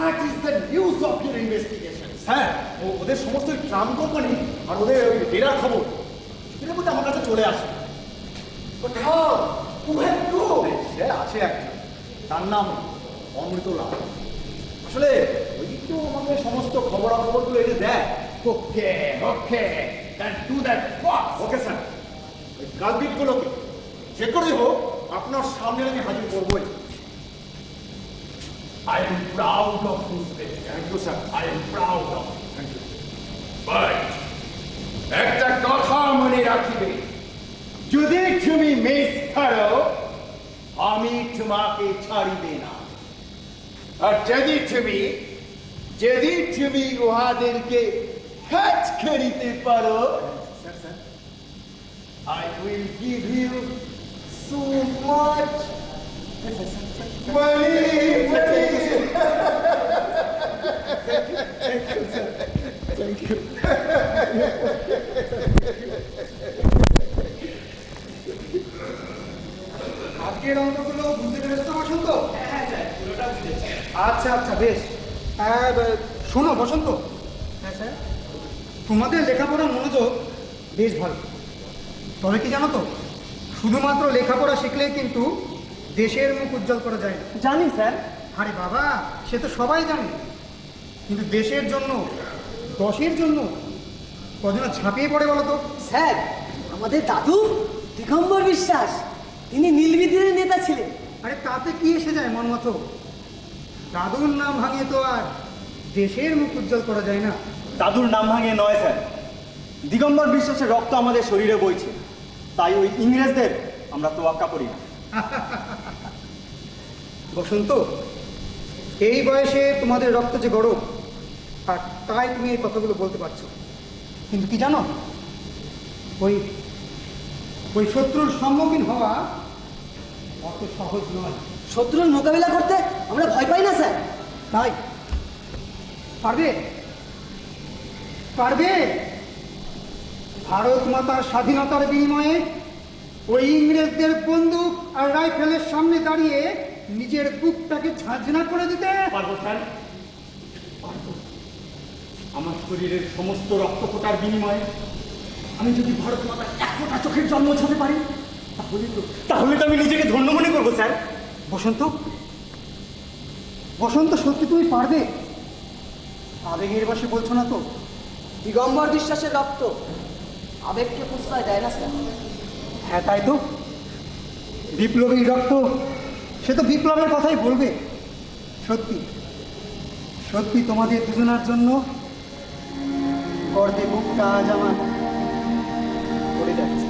What is the news of your investigation? Sir ওদের সমস্ত tram company আর ওদের ওই ডেরার খবর এর মধ্যে আমার কাছে চলে আসে। But how? Who had proved? সে আছে একটা, তার নাম অমৃতলাল। আসলে ওই তো আমাকে সমস্ত খবরাখবরগুলো এনে দেয়। Okay. Then do that fast. Okay sir, ওই কালপিটগুলোকে যে করেই হোক আপনার সামনে আমি হাজির করবোই। I am proud of this day. Thank you sir. I am proud of it. Thank you. But একটা কথা মনে রাখিবে, যদি তুমি মিস করো আমি তোমাকে ছাড়িবে না, আর যদি তুমি উহাদেরকে হ্যাচ করিতে পারো, sir sir I will give you so much money. আজকের অঙ্কগুলো বুঝতে পেরেছো তো বসন্ত? আচ্ছা বেশ। শোনো বসন্ত, হ্যাঁ স্যার, তোমাদের লেখাপড়ার মনোযোগ বেশ ভালো। তবে কি জানো তো, শুধুমাত্র লেখাপড়া শিখলেই কিন্তু দেশের মুখ উজ্জ্বল করা যায় না। জানি স্যার। আরে বাবা, সে তো সবাই জানে, কিন্তু দেশের জন্য, দশের জন্য কজনা ঝাঁপিয়ে পড়ে বলো তো? স্যার, আমাদের দাদু দিগম্বর বিশ্বাস, তিনি নীলবিদ্রোহের নেতা ছিলেন। আরে তাতে কি এসে যায় মন মতো? দাদুর নাম ভাঙিয়ে তো আর দেশের মুখ উজ্জ্বল করা যায় না। দাদুর নাম ভাঙিয়ে নয় স্যার, দিগম্বর বিশ্বাসের রক্ত আমাদের শরীরে বইছে, তাই ওই ইংরেজদের আমরা তোয়াক্কা করি না। বসন্ত, এই বয়সে তোমাদের রক্ত যে গরম, আর তাই তুমি এই কথাগুলো বলতে পারছো। কিন্তু কি জানো, ওই ওই শত্রুর সম্মুখীন হওয়া অত সহজ নয়। শত্রুর মোকাবিলা করতে আমরা ভয় পাই না স্যার। তাই পারবে? ভারত মাতার স্বাধীনতার বিনিময়ে ওই ইংরেজদের বন্দুক আর রাইফেলের সামনে দাঁড়িয়ে নিজের বুকটাকে ঝাঁঝনা করে দিতে? পারবো স্যার, পারবো। আমার শরীরের সমস্ত রক্ত ফোটার বিনিময়ে আমি যদি ভারত মাতার এক ফোঁটা চোখের জন্ম ছাড়তে পারি, তাহলে তো আমি নিজেকে ধন্য মনে করবো স্যার। বসন্ত, সত্যি তুমি পারবে? আবেগের বশে বলছো না তো? দিগম্বর বিশ্বাসের রক্ত আবেগকে প্রশ্রয় দেয় না স্যার। হ্যাঁ তাই তো, বিপ্লবী রক্ত, সে তো বিপ্লবের কথাই বলবে। সত্যি তোমাদের দুজনার জন্য গর্বে বুকটা আজ আমার করে যাচ্ছে।